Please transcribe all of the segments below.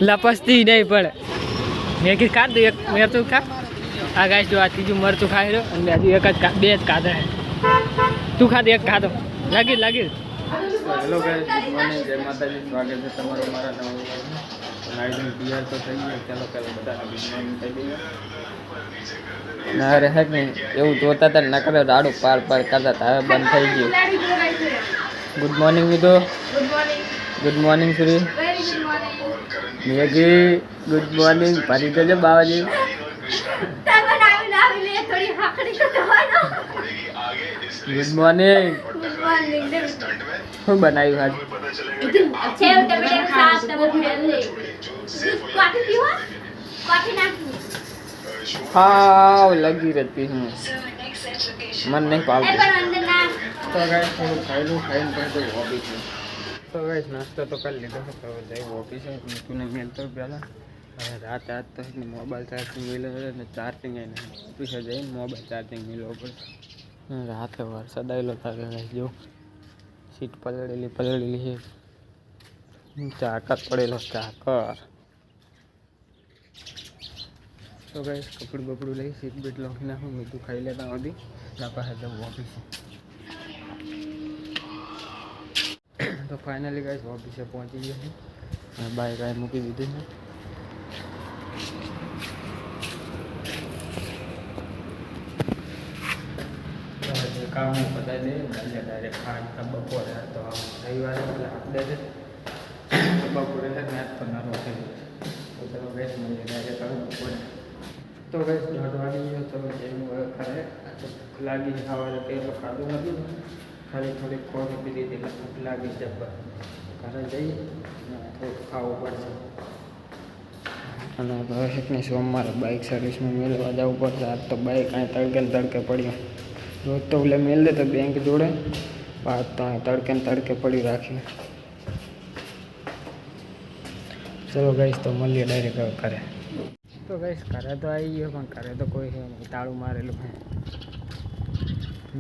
લપસતી નહીં પડે. મેં કીધું ખાધું એક મેં તું ખા. આ ગાય જો આ ત્રીજું મરચું ખાઈ રહ્યો અને હજુ એક જ બે જ ખાધા. તું ખાધું એક ખાધો લાગી. હેલો ગાઈસ, ગુડ મોર્નિંગ, જય માતાજી. સ્વાગત છે તમારું મારા નવા નાઈડિંગ તૈયાર તો થઈ ગયો. ચાલો પહેલાં બધાને ગુડ મોર્નિંગ કહી દઈએ. ના અરે હે નહીં એવું જોતા હતા ના કરે રાડું પાર કરતા હતા. હવે બંધ થઈ ગયું. ગુડ મોર્નિંગ મિત્રો. Good morning Shri Maggie. Good morning પારી દેજો બાવાજી. Good morning. શું બનાવ્યું આજ? હા લગી રહેતી હું મન નહીં પાવતી. તો ગાઈસ થોડું ખાઈને પછી ઓફિસ. તો ગાઈસ નાસ્તો તો કરી લીધો છે. તો જઈ ઓફિસે મીઠુંને મેળતો પહેલાં. હવે રાત તો મોબાઈલ ચાર્જિંગ મેળવે ને ચાર્જિંગ એને ઓફિસે જઈને મોબાઈલ ચાર્જિંગ મેળવો પડશે. રાતે વરસાદ આવેલો તારે જો સીટ પલળેલી છે. ચાકર પડેલો ચાકર. તો ગાઈસ કપડું લઈ સીટ બેટ લખી નાખું. મીઠું ખાઈ લેતા સુધી પાસે જવું ઓફિસે. તો ફાઇનલી ગાઈસ ઓફિસે પહોંચી ગયો છે. બાઈક આ મૂકી દીધી છે. કામ બધા દે ડાયરેક્ટ ખાવા બપોરે. તો રવિવારે એટલે આપણે બપોરે મેચ કરનારો થઈ ગયો. તો ચલો ગેસ મળીએ ડાયરેક્ટ હવે બપોરે. તો ગેસ 10 વાગી ગયો. તો જેનું ખરે લાગી સવારે પેલો ખાધું નથી. ખાલી થોડીક કોફી પી લીધી એટલે ભૂખ લાગી જબ્બર. ઘરે જઈ થોડુંક ખાવું પડશે. અને હવે સોમવારે બાઇક સર્વિસમાં મેળવવા જવું પડશે. આજ તો બાઇક અહીં તડકે પડ્યું. રોજ તો ઓલે મેળ દે તો બેંક જોડે વાત તો તડકે પડી રાખી. ચલો ગાઈસ તો મળીએ ડાયરેક્ટ હવે ઘરે. તો ગાઈસ ઘરે તો આવી ગયો પણ ઘરે તો કોઈ છે નહીં. તાળું મારેલું છે.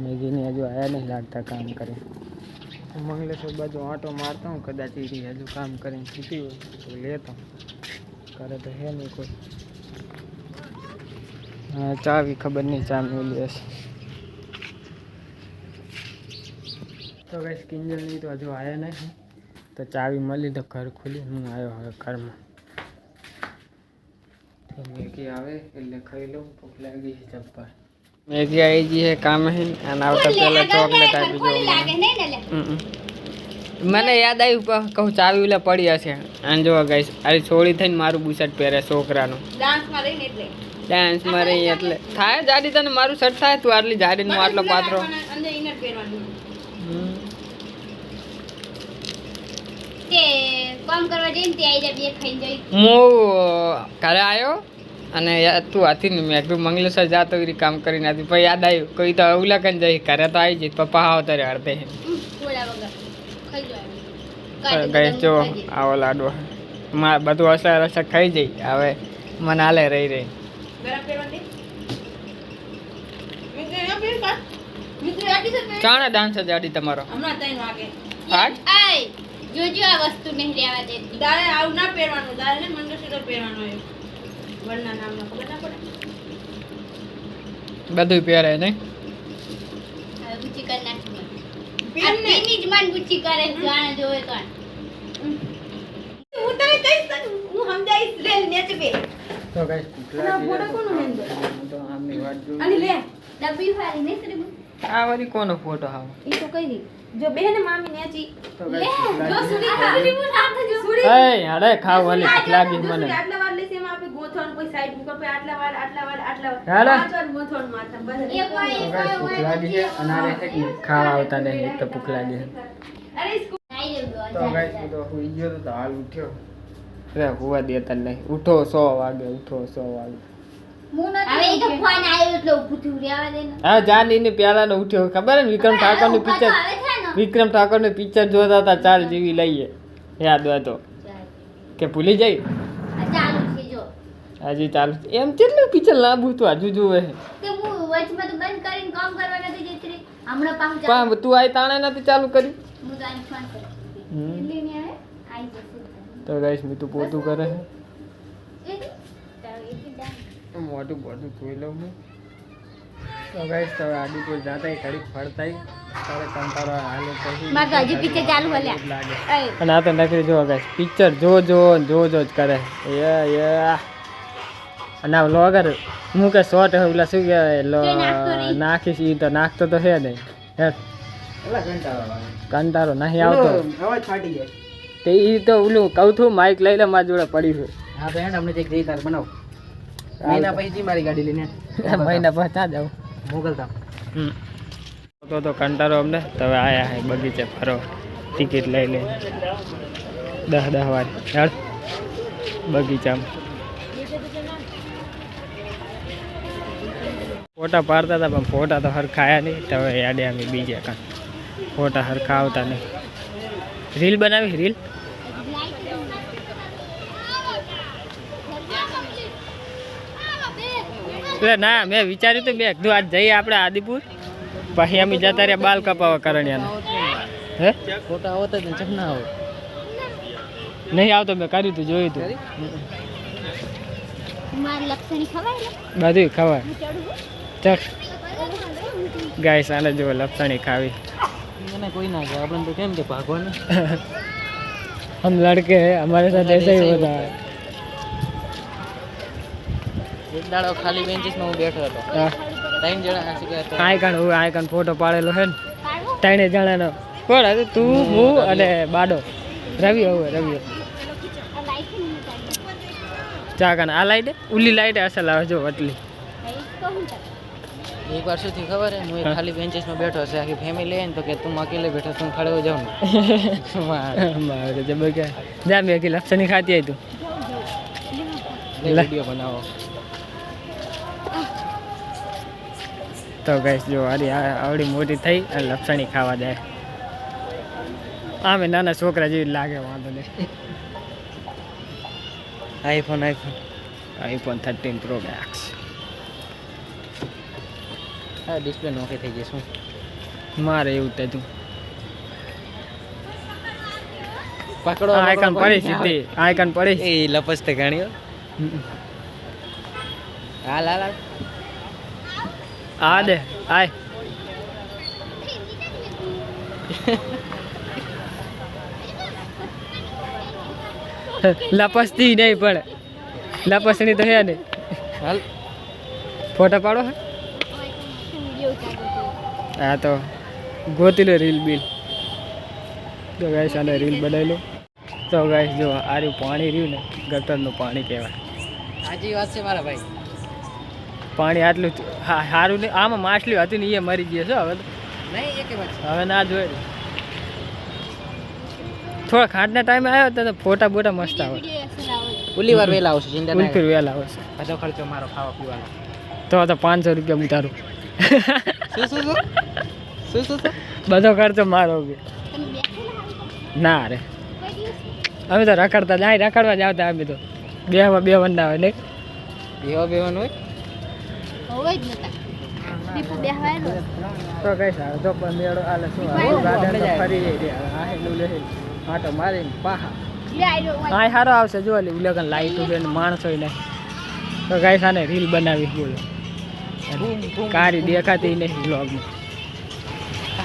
મેગીને હજુ આવ્યા નહીં લાગતા કામ કરે. મંગલેશ્વર બાજુ આંટો મારતો હું કદાચ એ હજુ કામ કરીને છૂટી હોય તો લેતો. ઘરે તો હે નહીં કોઈ. હા ચાવી ખબર નહીં ચા મેલી હશે. તો ગાઈસ કિંજલની તો હજુ આવ્યા નહીં. તો ચાવી મળી તો ઘર ખુલી. હું આવ્યો હવે ઘરમાં. તો મેગી આવે એટલે ખાઈ લઉં. ભૂખ લાગી છે જબ્બર. મેગી આવી ગઈ છે કામ હે અને આવતા પહેલા ચોકલેટ આપી દો. મને યાદ આવ્યું કહું ચાવી એટલે પડી હશે. આને જો ગાઈસ આ છોડી થઈને મારું બુશર્ટ પહેરે છોકરાનું. ડાન્સમાં રહી એટલે થાય જાડી તને મારું શર્ટ થાય. તું આટલી જાડી નું આટલો પાત્રો. હું ઘરે આવ્યો અને તું હતી ને મેં કીધું મંગલેશ્વર જાતો કામ કરીને હતી. પછી યાદ આવ્યું કોઈ તો ઉલ્લેખન જઈ ઘરે તો આવી જઈ. પપ્પા આવતા રે અડધે ગઈ જો આવો લાડવો બધું અસર ખાઈ જઈ. હવે મને હાલે રહી કાણા ડાન્સ જાડી તમારો જોજો આ વસ્તુ નહીં રહેવા દેતી. દારે આવ ના પહેરવાનું. દારે ને મંગળસૂત્ર પહેરવાનું હોય. વરના નામ ન ખબર ના પડે. બધું પહેરે નહીં. હવે ગુચી કર નાખી. પેનની જ મન ગુચી કરે જાણે જોવે કાન. હું તને કઈસ હું સમજાઈશ રે નેચ બે. તો ગાઈસ કુકલા ફોટો કોનો હેંદો તો આમની વાત જો. અને લે ડબ્બી ફારી ને સરે આ વાળી કોનો ફોટો આવ. ઈ તો કઈ જો બેને મામી નેચી તો ગાઈસ જો સુડી હું હાથ જો સુડી. એ અરે ખાવ વાલી ભૂખ લાગી મને. આટલા વાર લેસે એમાં આપે ગોથણ કોઈ સાઈડ ઉપર પછી આટલા વાર હાલો. 5 વાર ગોથણ માથા બસ. એક વાર ભૂખ લાગી છે અને આ રહે કે ખાવા આવતા નહીં. એક તો ભૂખ લાગી છે. અરે સ્કૂલ આઈ રહ્યો. તો ગાઈસ હું તો હુઈ ગયો તો હાલ ઉઠ્યો. અરે હુવા દેતા નહીં. ઉઠો 100 વાગે. હવે ઈ તો ફોન આવ્યો એટલે ઊભું થયું રહેવા દે ને. હા જાનીને પ્યાલા નો ઉઠ્યો. ખબર ને વિક્રમ ઠાકોર નું પિક્ચર જોતા હતા. ચાલ જેવી લઈએ યાદ હોય તો કે ભૂલી જાય. ચાલુ છે જો હજી ચાલુ એમ કેટલું પિક્ચર લાંબુ તો હજુ જોવે. કે હું વચમાં તો બંધ કરીને કામ કરવા નથી જતી. હમણાં પાછું પણ તું આઈ તાણે નથી ચાલુ કર્યું હું તો આને ફોન કરું હમ. લઈને આવે આઈ જશે તો ગાઈસ મેં તું પોતું કરે છે એ તારો એક ડાન મોટું મોટું જોઈ લઉં હું તો ગાઈસ તો આદિપુર જાતા ઘડી ફરતા તારે કંટાળો હાલે પછી મારે હજી picture ચાલુ હે લ્યા. લાગે એ અને આ તો નકરી જો ગાઈસ પિક્ચર જો જ કરે યા અને આ વ્લોગર હું કે શોર્ટ હે ઓલા શું કહેવાય તે નાખતો નહીં. નાખીશ ઈ તો નાખતો તો છે નહીં હે કંટાળો નહીં આવતો અવાજ ફાટી જાય. તે ઈ તો ઓલું કહું છું માઇક લઈ લે મારી જોડે પડ્યું છે હા તો હેડ અમને એક જઈ તાર બનાવ. મહિના પછી મારી ગાડી લઈને મહિના પછી ત્યાં જાઉં મોકલતા. તો કંટાળો અમને તો હવે આયા હે બગીચે ફરો ટિકિટ લઈ લે 10 વાર યાર બગીચામાં ફોટા પાડતા હતા પણ ફોટા તો હરખાયા નહીં તો હવે યાદે અમે બીજે કાં ફોટા હરખા આવતા નહીં રીલ બનાવી રીલ એટલે ના મેં વિચાર્યું હતું બે કીધું આજ જઈએ આપણે આદિપુર પછી અમે જતા રહ્યા બાલ કપાવા કરણિયાના હે ફોટા આવતા જ ને ચક ના આવે. નહીં આવતો મેં કર્યું હતું જોયું હતું મારે લક્ષણી ખવાય ને બધું ખવાય હું ચડું ચક ગાય સાલે જો લપસણી ખાવી મને કોઈ ના કહે આપણે તો કેમ કે ભાગવાનું. हम लड़के हैं हमारे साथ ऐसा ही होता है એક દાડો ખાલી બેન્ચીસમાં હું બેઠો હતો. 3 જણા શું કહેતા આયકન ફોટો પાડેલો છે ને 3 જણાનો કોણ હતું તું હું અને બાડો રવિ હવે રવિ ચા કાન આ લાઈટ ઉલી લાઈટ અસલ આવે જો વટલી એક વાર શું થયું ખબર હે હું એક ખાલી બેન્ચીસમાં બેઠો છે આખી ફેમિલી આવીને તો કે તું અકેલે બેઠો તું ખડે હો જાવ ને મારે જબર કે જા મેં કે લપસણી ખાતી આવી તું વિડીયો બનાવો. તો ગાઈસ જો આરી આવડી મોટી થઈ અને લપસણી ખાવા જાય આમે નાના છોકરા જેવી લાગે વાંધો નહીં આઈફોન આઈફોન 13 પ્રો મેક્સ હા ડિસ્પ્લે નોખી થઈ જશે. મારે એવું થતું પકડો આયકન પડી સીધી આયકન પડી એ લપસતે ગાણીઓ. હાલ હાલ હાલ. આ દે આય લપસતી નહીં પણ લપસણી તો હે નહીં હાલ ફોટા પાડો હે હા તો ગોતી લો રીલ બિલ તો ગાઈસ આને રીલ બનાવી લો તો ગાઈસ જો આ રહ્યું પાણી રહ્યું ને ગટરનું પાણી કહેવાય સાચી વાત છે મારા ભાઈ. પાણી આટલું સારું નહીં આમાં માછલી હતી ને એ મરી ગઈ છે હવે તો. નહીં એક વાત હવે ના જોઈએ થોડા ખાંડના ટાઈમે આવ્યો તો ફોટા બોટા મસ્ત આવે ઓલી વાર વહેલા આવશે ચિંતા ના ઉલફીર વહેલા આવશે બધો ખર્ચો મારો ખાવા પીવાનો. તો 500 રૂપિયા ઉતારું શું શું શું શું શું બધો ખર્ચો મારો કે ના રે અમે તો રખડતા જાય રખડવા જ આવતા અમે તો બે વંડા હોય ને બેવા બેવાનું હોય હોવે જ નતા દીપુ બેહવાય તો કઈ સારું તો પણ મેળો આલે શું આવે ગાર્ડન તો ફરી રહી આ હેલું લે આટો મારીને પાહા લે આયો હા સારો આવશે જો લે ઉલેકન લાઈટ છે ને માણસો ને તો કઈ સાને રીલ બનાવી બોલો કારી દેખાતી નહીં વ્લોગમાં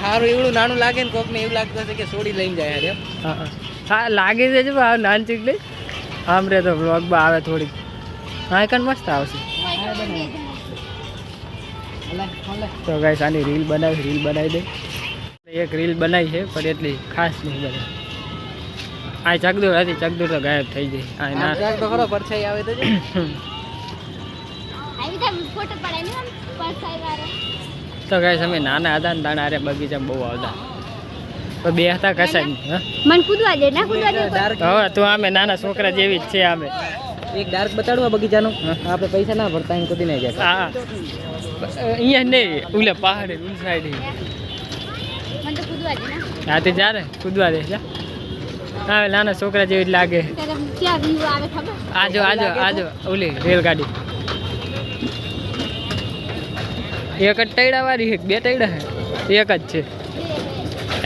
સારું એવડું નાનું લાગે ને કોકને એવું લાગતું હશે કે છોડી લઈને જાય યાર. હા લાગે છે જો નાનચીક નહીં આમ રે તો વ્લોગમાં આવે થોડીક આયકન મસ્ત આવશે તો ગાઈસ આની રીલ બનાવી દે એક રીલ બનાવી છે પણ એટલી ખાસ નહીં બને આ ચકદૂર હતી ચકદૂર તો ગાયબ થઈ ગઈ આ ના આમ તો ખરો પરછાઈ આવે તો જો. આવી તા ફોટો પડાય ને પરસાઈ વાળો તો ગાઈસ અમે નાના હતા ને તાણે આરે બગીચા બહુ આવતા પણ બે હતા કશાય નહીં હા મન કૂદવા દે ના કૂદવા દે ડાર્ક હવે તું અમે નાના છોકરા જેવી જ છે અમે એક ડાર્ક બતાડવા બગીચાનું આપણે પૈસા ના ભરતા અહીં કદી નહીં જાય. હા અહીંયા નહીં ઉલે પહાડે ઉલ સાઈડ મન તો કૂદવા દે ના હાથી જા રે કૂદવા દે જા હા નાના છોકરા જેવી જ લાગે ત્યારે ક્યાં વ્યૂ આવે ખબર આજો ઓલી રેલગાડી એક જ ટૈડા વાળી છે બે ટૈડા છે એક જ છે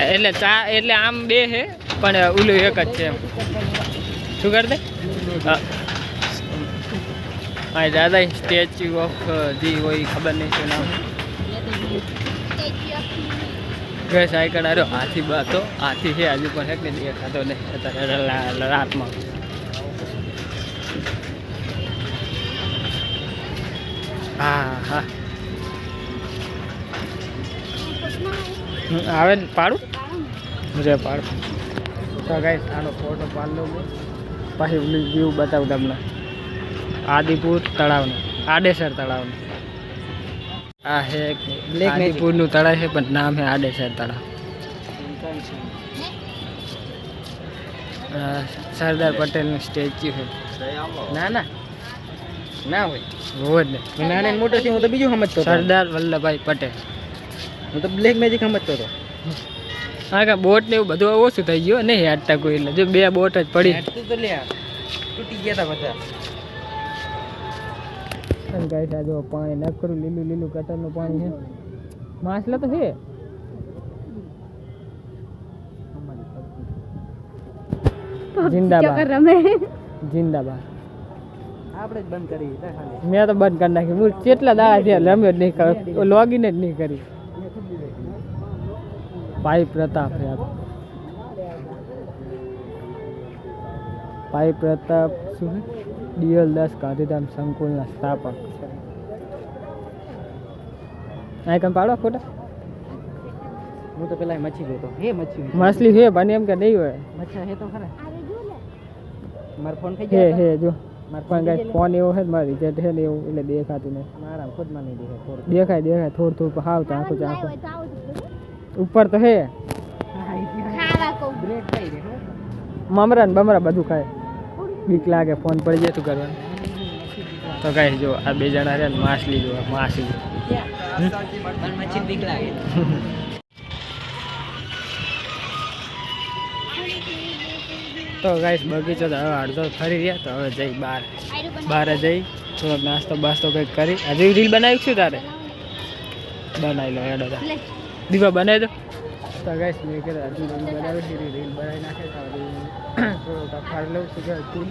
એટલે ચા એટલે આમ બે છે પણ ઓલું એક જ છે એમ શું કર દે હા દાદા સ્ટેચ્યુ ઓફ જી હોય ખબર નહીં શું નામ ગેસ આઈકન આવ્યો હાથી બાતો હાથી છે હજુ પણ હે કે દેખાતો નહીં અત્યારે રાતમાં હા હા આવે ને પાડું રે પાડું તો ગાઈસ આનો ફોટો પાડ લો પછી વ્યૂ બતાવું તમને આદિપુર તળાવનો આડેસર તળાવનો આ હે આદિપુરનું તળાવ છે પણ નામ છે આડેસર તળાવ સરદાર પટેલનું સ્ટેચ્યુ છે ના ના ના હોય જ નહીં નાના મોટો છે હું તો બીજું સમજતો સરદાર વલ્લભભાઈ પટેલ હું તો બ્લેક મેજિક સમજતો હતો હા કા બોટ ને એવું બધું ઓછું થઈ ગયું નહીં હેડતા કોઈ એટલે જો બે બોટ જ પડી તો લે તૂટી ગયા હતા બધા ગાય છે જો પાણી નાખ કરું લીલું લીલું કટરનું પાણી છે માછલા તો છે જિંદાબાદ જિંદાબાદ આપણે જ બંધ કરી મેં તો બંધ કરી નાખી હું કેટલા દાડા છે રમ્યો જ નહીં કર્યો લોગિન જ નહીં કરી ભાઈ પ્રતાપ છે ભાઈ પ્રતાપ શું DL 10 ગાંધીધામ સંકુલના સ્થાપક આ કમ પાડો ફોટા હું તો પેલા મચ્છી જોતો હે મછલી છે બને એમ કે નહીં હોય મચ્છા હે તો ખરા મારો ફોન થઈ ગયો હે જો મારો ફોન ગાય ફોન એવો છે મારી રિઝલ્ટ છે ને એવું એટલે દેખાતું નહીં મારા ખુદમાં નહીં દેખાય થોડું થોડું હાવ ચાંખો ઉપર તો હે મમરા ને બમરા બધું ખાય બીક લાગે ફોન પડી જાય તું કરવાનું તો કાંઈ જો આ બે જણા છે ને માછલી જો માછલી બીક લાગે તો ગાઈસ બગીચો તો હવે અડધો ફરી રહ્યા તો હવે જઈ બહાર જઈ થોડોક નાસ્તો બાસ્તો કંઈક કરી હજુ રીલ બનાવી છું તારે બનાવી લો એડો દીવા બનાવી દો તો ગાઈસ મેં કીધું હજુ રીલ બનાવી છે રીલ બનાવી નાખે તો થોડોક ફાડી લઉં છું કે તું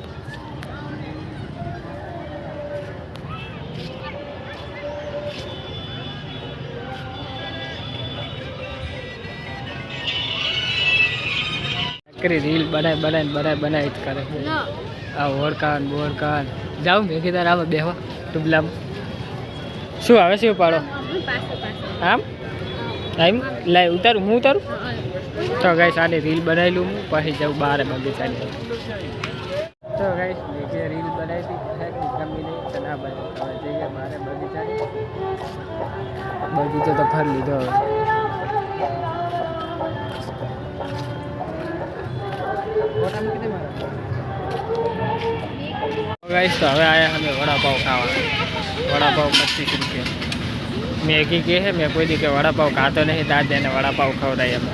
રીલ બનાવી જ કરે આ ઓળખાન બોરખાન જાઉં ભેગી તાર આમાં બેહવા ટુબલામાં શું આવે શું પાડો આમ ટાઈમ લાઈ ઉતારું હું ઉતારું તો ગાઈસ આની રીલ બનાવી લઉં હું પછી જાઉં બહાર બગીચાની તો ગાઈસ મેં રીલ બનાવી હતી ગમી નહીં તો ના ભાઈ હવે જઈએ બહાર બગીચાની બગીચો તો ફરી લીધો હવે ગાઈસ તો હવે આયા અમે વડાપાવ ખાવા વડાપાવ 25 રૂપિયા મેગી કે હે મેં કોઈ દી કે વડાપાવ ખાતો નહીં તાજ એને વડાપાવ ખવડાય અમે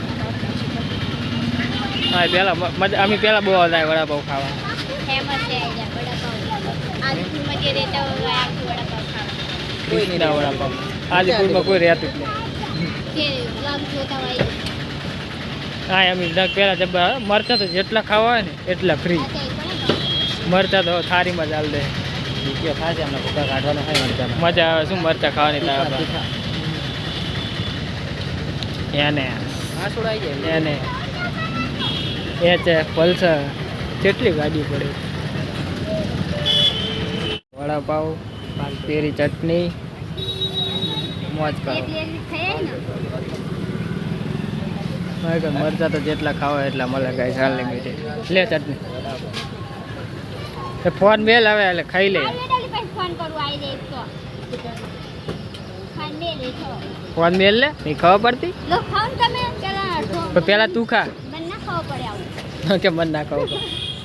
હા પેલા અમે પેલા બહુ હતા વડાપાવ ખાવા ફેમસ છે વડાપાવ આદિપુરમાં જે રહેતા હોય વડાપાવ ખાવા કોઈ નહીં વડાપાવ આદિપુરમાં કોઈ રહેતું જ નહીં કે બ્લોગ જોતા હોય હા એમ પેલા જબ્બા મરચા તો જેટલા ખાવા હોય ને એટલા ફ્રી મરચા તો થારીમાં ચાલ દે ખાશે એમને ભૂકા કાઢવાનો હોય મરચા મજા આવે શું મરચા ખાવાની એને એને એ છે પલ્સર કેટલી ગાડી પડે વડાપાવ તેરી ચટણી મોજ કરો મરચા તો જેટલા ખાવા એટલા મળે ગાય ચાલની મીઠી લે ચટણી ફોન મેલ આવે એટલે ખાઈ લે ફોન મેલ લે નહીં ખબર પડતી પેલા તું ખા કે મન ના ખાવ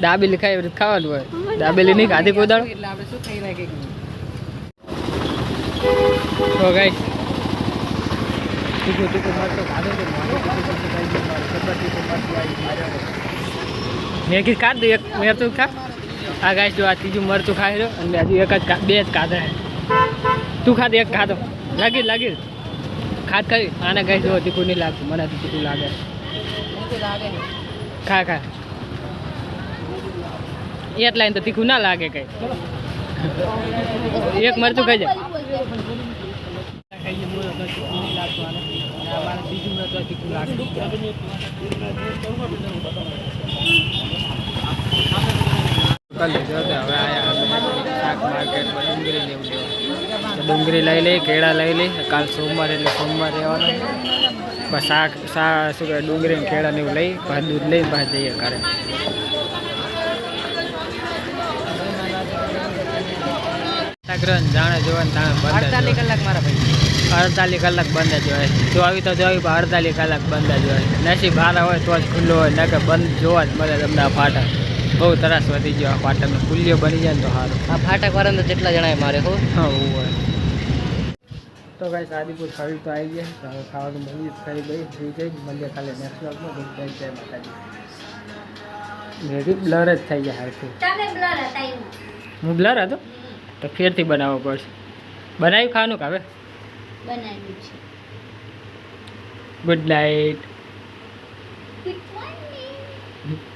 દાબેલી ખાઈ એવી ખાવાનું હોય દાબેલી નહીં ખાધી કોઈ દાડો એટલે આપણે શું ખાઈ રાખીએ તો ગાઈસ તીખું મરતો ખાધો તો મેં કીધું કાઢ દઉં એક મરતું ખા આ ગાઈસ જો આ ત્રીજું મરતું ખાઈ રહ્યો અને હજુ એક જ બે જ ખાધા તું ખાધે એક ખાધો લાગી ખાત ખરી આને કઈ જો તીખું નહીં લાગતું મને તો તીખું લાગે ખા ખા એટલા તો તીખું ના લાગે કઈ એક મરચું ખાઈ જાય ડુંગળી લઈ લઈ કેળા લઈ લઈ કાલ સોમવાર એટલે સોમવારે રહેવાનું બસ શાક શું કહે ડુંગળી ને કેળા ને એવું લઈ પછી દૂધ લઈને પાછા જઈએ ઘરે જાણે જોવા 48 કલાક મારા ભાઈ 48 કલાક બંધ જ હોય જોવી તો જોવી પણ 48 કલાક બંધ જ હોય નસીબ બહાર હોય તો જ ખુલ્લો હોય ને કે બંધ જોવા જ મળે તમને આ ફાટક બહુ તરાસ વધી ગયો આ ફાટકનો ખુલ્લીઓ બની જાય ને તો સારું આ ફાટક વાળા તો જેટલા જણાય મારે હો હા હોય તો ભાઈ આદિપુર ખરીદ તો આવી ગયા તો હવે ખાવાનું મળી ખાઈ ભાઈ ફ્રી થઈ મળીએ ખાલી નેક્સ્ટ વ્લોગમાં જય માતાજી રેડી બ્લર જ થઈ ગયા હારથી હું બ્લર હતો તો ફેરથી બનાવવો પડશે બનાવ્યું ખાવાનું કે હવે બનાવ્યું છે ગુડ નાઇટ ગુડ મોર્નિંગ